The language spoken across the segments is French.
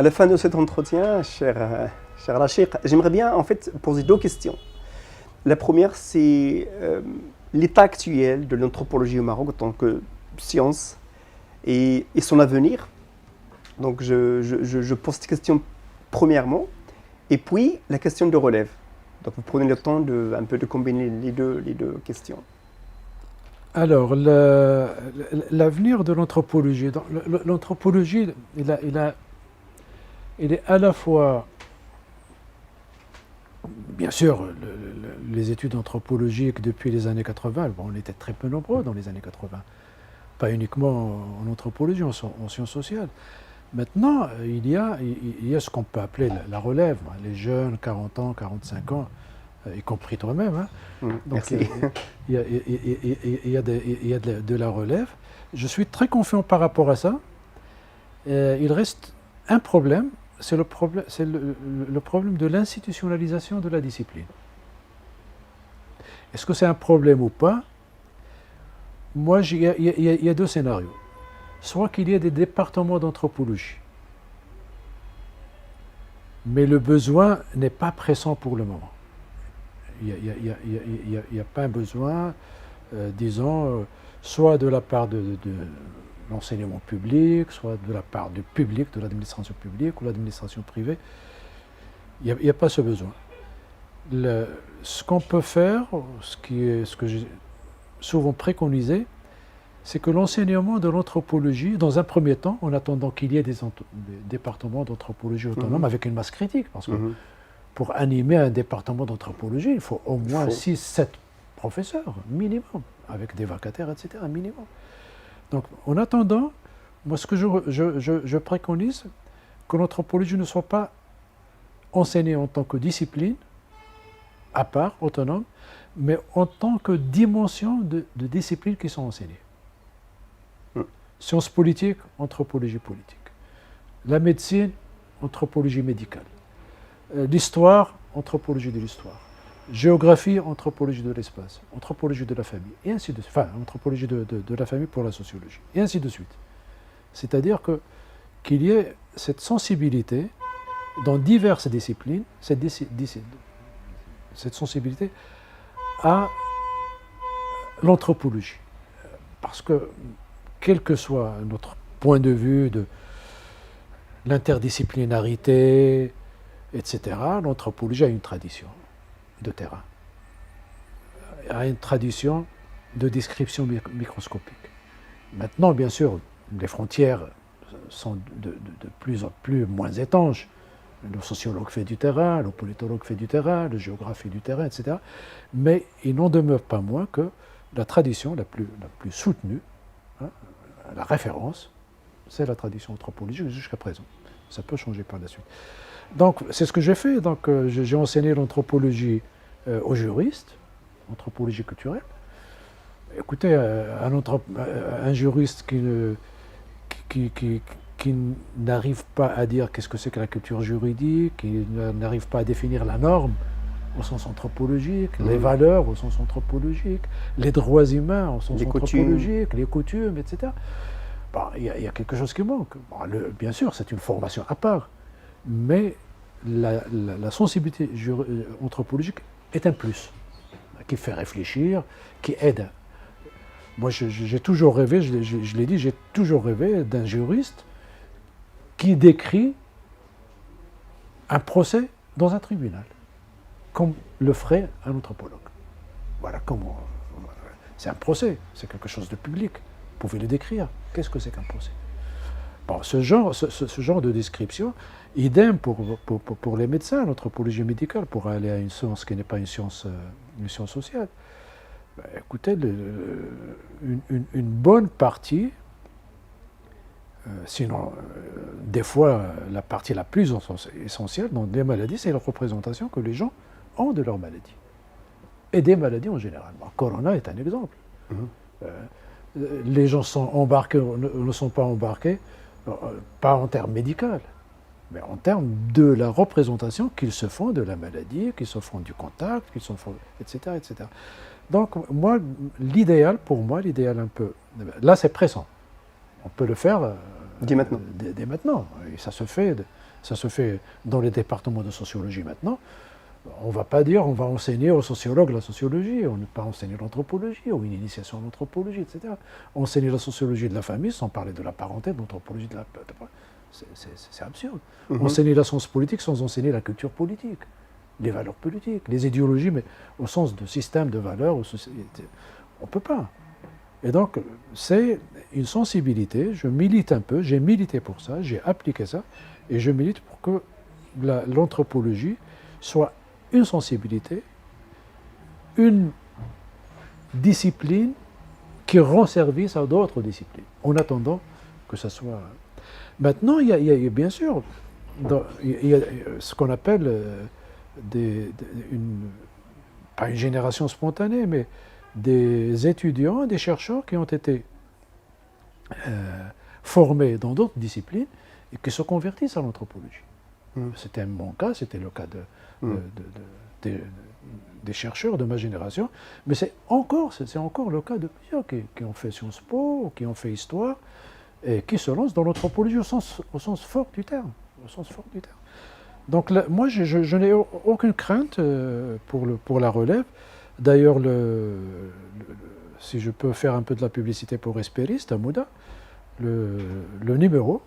À la fin de cet entretien, cher Rachid, j'aimerais bien en fait poser deux questions. La première, c'est l'état actuel de l'anthropologie au Maroc en tant que science et son avenir. Donc je pose cette question premièrement. Et puis la question de relève. Donc vous prenez le temps un peu de combiner les deux questions. Alors, l'avenir de l'anthropologie. L'anthropologie, il est à la fois, bien sûr, les études anthropologiques depuis les années 80, bon, on était très peu nombreux dans les années 80, pas uniquement en anthropologie, en sciences sociales. Maintenant, il y a ce qu'on peut appeler la relève, les jeunes, 40 ans, 45 ans, y compris toi-même. Hein. Donc, Merci. il y a de la relève. Je suis très confiant par rapport à ça. Il reste un problème, c'est le problème de l'institutionnalisation de la discipline. Est-ce que c'est un problème ou pas? Moi, il y a deux scénarios. Soit qu'il y ait des départements d'anthropologie, mais le besoin n'est pas pressant pour le moment. Il n'y a pas un besoin, disons, soit de la part de l'enseignement public, soit de la part du public, de l'administration publique ou l'administration privée. Il n'y a pas ce besoin. Ce qu'on peut faire, ce que j'ai souvent préconisé, c'est que l'enseignement de l'anthropologie, dans un premier temps, en attendant qu'il y ait des départements d'anthropologie autonomes avec une masse critique, parce que pour animer un département d'anthropologie, il faut au moins 6-7 professeurs, minimum, avec des vacataires, etc., minimum. Donc, en attendant, moi, ce que je préconise, que l'anthropologie ne soit pas enseignée en tant que discipline, à part, autonome, mais en tant que dimension de disciplines qui sont enseignées. Sciences politiques, anthropologie politique. La médecine, anthropologie médicale. L'histoire, anthropologie de l'histoire. Géographie, anthropologie de l'espace. Anthropologie de la famille. Et ainsi de suite. Enfin, anthropologie de la famille pour la sociologie. Et ainsi de suite. C'est-à-dire qu'il y ait cette sensibilité dans diverses disciplines, cette sensibilité à l'anthropologie. Parce que, quel que soit notre point de vue de l'interdisciplinarité, etc., l'anthropologie a une tradition de terrain, a une tradition de description microscopique. Maintenant, bien sûr, les frontières sont de plus en plus moins étanches. Le sociologue fait du terrain, le politologue fait du terrain, le géographe fait du terrain, etc. Mais il n'en demeure pas moins que la tradition la plus soutenue, hein, la référence, c'est la tradition anthropologique jusqu'à présent. Ça peut changer par la suite. Donc, c'est ce que j'ai fait. Donc, j'ai enseigné l'anthropologie aux juristes, anthropologie culturelle. Écoutez, un juriste qui n'arrive pas à dire qu'est-ce que c'est que la culture juridique, qui n'arrive pas à définir la norme au sens anthropologique, les valeurs au sens anthropologique, les droits humains au sens anthropologique, les coutumes, etc. Bon, il y a quelque chose qui manque. Bon, bien sûr, c'est une formation à part, mais la sensibilité anthropologique est un plus, qui fait réfléchir, qui aide. Moi, j'ai toujours rêvé, je l'ai dit, j'ai toujours rêvé d'un juriste qui décrit un procès dans un tribunal, comme le ferait un anthropologue. Voilà comment. C'est un procès, c'est quelque chose de public. Vous pouvez le décrire. Qu'est-ce que c'est qu'un procès? Bon, ce genre de description, idem pour les médecins, l'anthropologie médicale, pour aller à une science qui n'est pas une science sociale. Ben, écoutez, une bonne partie, sinon des fois la partie la plus essentielle dans des maladies, c'est la représentation que les gens ont de leur maladie. Et des maladies en général. Bon, Corona est un exemple. Les gens sont embarqués ou ne sont pas embarqués, pas en termes médicaux, mais en termes de la représentation qu'ils se font de la maladie, qu'ils se font du contact, qu'ils se font, etc., etc. Donc, moi, l'idéal un peu, là c'est pressant. On peut le faire dès maintenant. Dès maintenant. Et ça se fait Ça se fait dans les départements de sociologie maintenant. On ne va pas dire on va enseigner aux sociologues la sociologie, on ne va pas enseigner l'anthropologie ou une initiation à l'anthropologie, etc. Enseigner la sociologie de la famille sans parler de la parenté, de l'anthropologie de la... C'est absurde. Enseigner la science politique sans enseigner la culture politique, les valeurs politiques, les idéologies, mais au sens de système de valeurs, on ne peut pas. Et donc, c'est une sensibilité, je milite un peu, j'ai milité pour ça, j'ai appliqué ça, et je milite pour que l'anthropologie soit une sensibilité, une discipline qui rend service à d'autres disciplines, en attendant que ça soit... Maintenant, il y a bien sûr il y a ce qu'on appelle pas une génération spontanée, mais des étudiants, des chercheurs qui ont été formés dans d'autres disciplines et qui se convertissent à l'anthropologie. C'était mon cas, c'était le cas des chercheurs de ma génération, mais c'est encore le cas de plusieurs qui ont fait Sciences Po, ou qui ont fait Histoire, et qui se lancent dans l'anthropologie au sens fort du terme. Donc là, moi, je n'ai aucune crainte pour la relève. D'ailleurs, si je peux faire un peu de la publicité pour Esperis, Tamouda, le numéro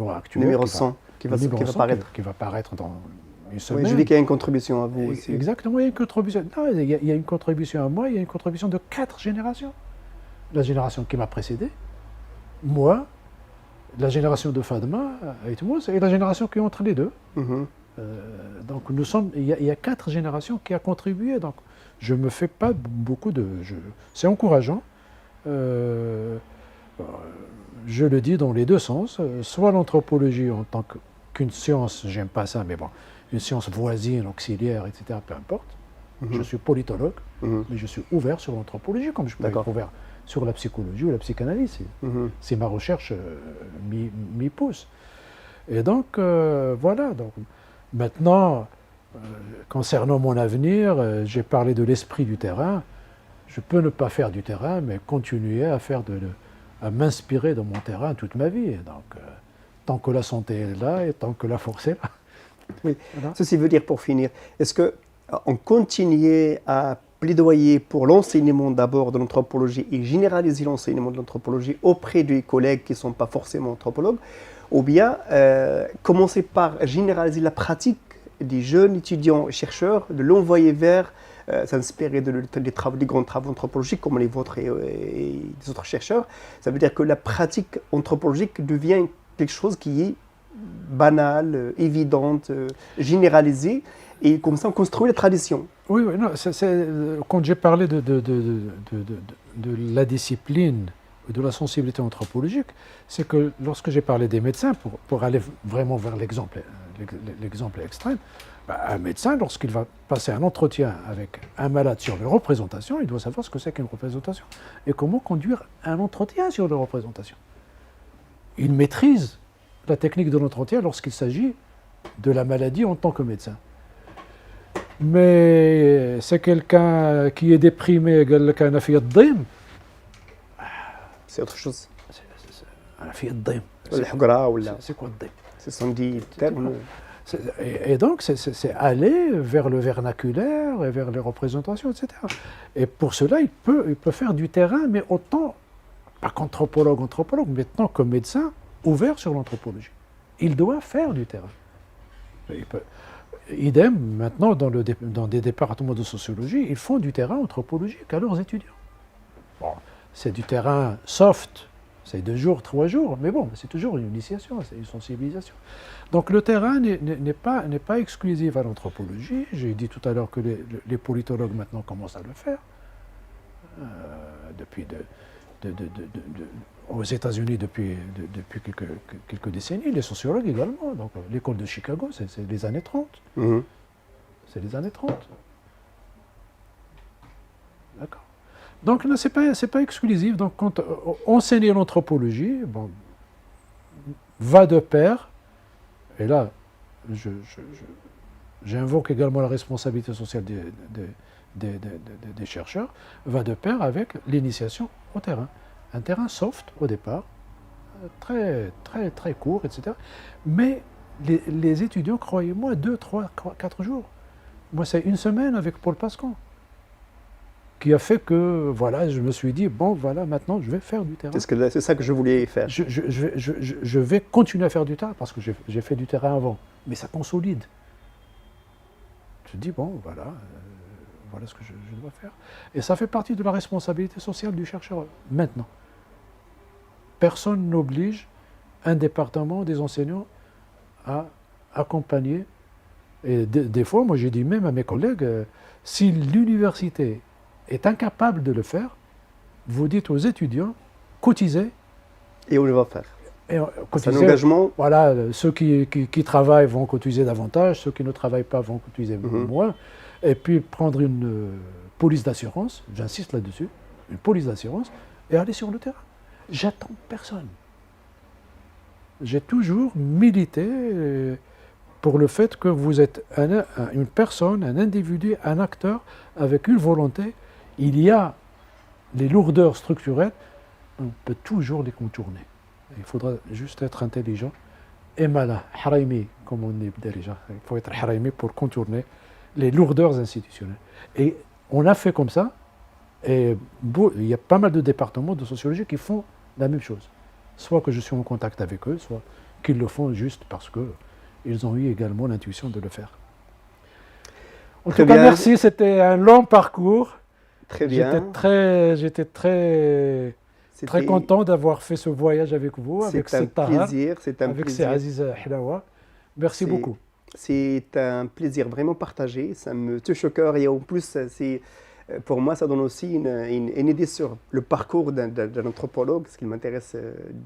actuel, numéro 100, qui va paraître dans une semaine. Oui, je dis qu'il y a une contribution à vous aussi. Exactement, il y a une contribution. Non, il y a une contribution à moi, il y a une contribution de 4 générations. La génération qui m'a précédé, moi, la génération de Fadma et Toumouz, et la génération qui est entre les deux. Donc il y a 4 générations qui ont contribué. Donc je ne me fais pas beaucoup de... C'est encourageant. Je le dis dans les deux sens. Soit l'anthropologie en tant qu'une science, j'aime pas ça, mais bon, une science voisine, auxiliaire, etc., peu importe. Je suis politologue, mais je suis ouvert sur l'anthropologie, comme je peux être ouvert sur la psychologie ou la psychanalyse. Si ma recherche m'y pousse. Et donc, voilà. Donc, maintenant, concernant mon avenir, j'ai parlé de l'esprit du terrain. Je peux ne pas faire du terrain, mais continuer à m'inspirer de mon terrain toute ma vie. Donc, tant que la santé est là et tant que la force est là. Oui. Voilà. Ceci veut dire, pour finir, est-ce qu'on continue à plaidoyer pour l'enseignement d'abord de l'anthropologie et généraliser l'enseignement de l'anthropologie auprès des collègues qui ne sont pas forcément anthropologues, ou bien commencer par généraliser la pratique des jeunes étudiants et chercheurs, de l'envoyer vers s'inspirer des grands travaux anthropologiques comme les vôtres et des autres chercheurs. Ça veut dire que la pratique anthropologique devient quelque chose qui est banal, évidente, généralisée, et comme ça on construit la tradition. Oui, non, quand j'ai parlé de la discipline, de la sensibilité anthropologique, c'est que lorsque j'ai parlé des médecins, pour aller vraiment vers l'exemple extrême, un médecin, lorsqu'il va passer un entretien avec un malade sur les représentations, il doit savoir ce que c'est qu'une représentation et comment conduire un entretien sur les représentations. Il maîtrise la technique de l'entretien lorsqu'il s'agit de la maladie en tant que médecin. Mais c'est quelqu'un qui est déprimé, c'est autre chose. C'est quoi le dim? Ce sont des termes. Et donc, c'est aller vers le vernaculaire et vers les représentations, etc. Et pour cela, il peut faire du terrain, mais autant, pas qu'anthropologue, mais tant que médecin, ouvert sur l'anthropologie. Il doit faire du terrain. Idem, maintenant, dans des départements de sociologie, ils font du terrain anthropologique à leurs étudiants. Bon, c'est du terrain soft, c'est 2 jours, 3 jours, mais bon, c'est toujours une initiation, c'est une sensibilisation. Donc le terrain n'est pas exclusif à l'anthropologie. J'ai dit tout à l'heure que les politologues maintenant commencent à le faire. Aux États-Unis depuis quelques décennies, les sociologues également. Donc l'école de Chicago, c'est les années 30. C'est les années 30. D'accord. Donc ce n'est pas exclusif. Donc quand enseigner l'anthropologie va de pair, et là j'invoque également la responsabilité sociale des chercheurs, va de pair avec l'initiation au terrain. Un terrain soft au départ, très, très, très court, etc. Mais Les étudiants, croyez-moi, 2, 3, 4 jours. Moi, c'est une semaine avec Paul Pascan qui a fait que, voilà, je me suis dit, bon, voilà, maintenant, je vais faire du terrain. C'est ça que je voulais faire. Je vais continuer à faire du terrain, parce que j'ai fait du terrain avant, mais ça consolide. Je dis, bon, voilà, voilà ce que je dois faire. Et ça fait partie de la responsabilité sociale du chercheur, maintenant. Personne n'oblige un département des enseignants à accompagner. Et des fois, moi, j'ai dit même à mes collègues, si l'université est incapable de le faire, vous dites aux étudiants, cotisez. Et on le va faire. C'est un engagement. Voilà, ceux qui travaillent vont cotiser davantage, ceux qui ne travaillent pas vont cotiser moins. Et puis prendre une police d'assurance, j'insiste là-dessus, une police d'assurance, et aller sur le terrain. J'attends personne. J'ai toujours milité pour le fait que vous êtes une personne, un individu, un acteur avec une volonté. Il y a les lourdeurs structurelles, on peut toujours les contourner. Il faudra juste être intelligent et malin, haraimi, comme on dit déjà. Il faut être haraimi pour contourner les lourdeurs institutionnelles. Et on a fait comme ça, et il y a pas mal de départements de sociologie qui font la même chose. Soit que je suis en contact avec eux, soit qu'ils le font juste parce qu'ils ont eu également l'intuition de le faire. En tout cas, merci, c'était un long parcours. Très bien. J'étais très content d'avoir fait ce voyage avec vous, avec c'est un plaisir, avec Aziza Hilawa. Merci beaucoup. C'est un plaisir vraiment partagé, ça me touche au cœur et en plus, pour moi, ça donne aussi une idée sur le parcours d'un anthropologue, ce qui m'intéresse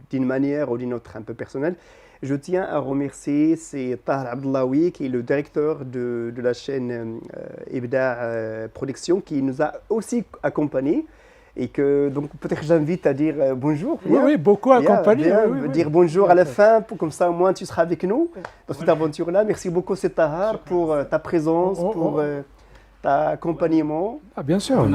d'une manière ou d'une autre un peu personnelle. Je tiens à remercier Tahar Abdellaoui, qui est le directeur de la chaîne Ibda Production, qui nous a aussi accompagnés. Et que, donc, peut-être que j'invite à dire bonjour. Oui, beaucoup accompagnés. Dire bonjour à la fin, comme ça au moins tu seras avec nous dans cette aventure-là. Merci beaucoup, Tahar, pour ta présence, pour ta accompagnement. Ah, bien sûr.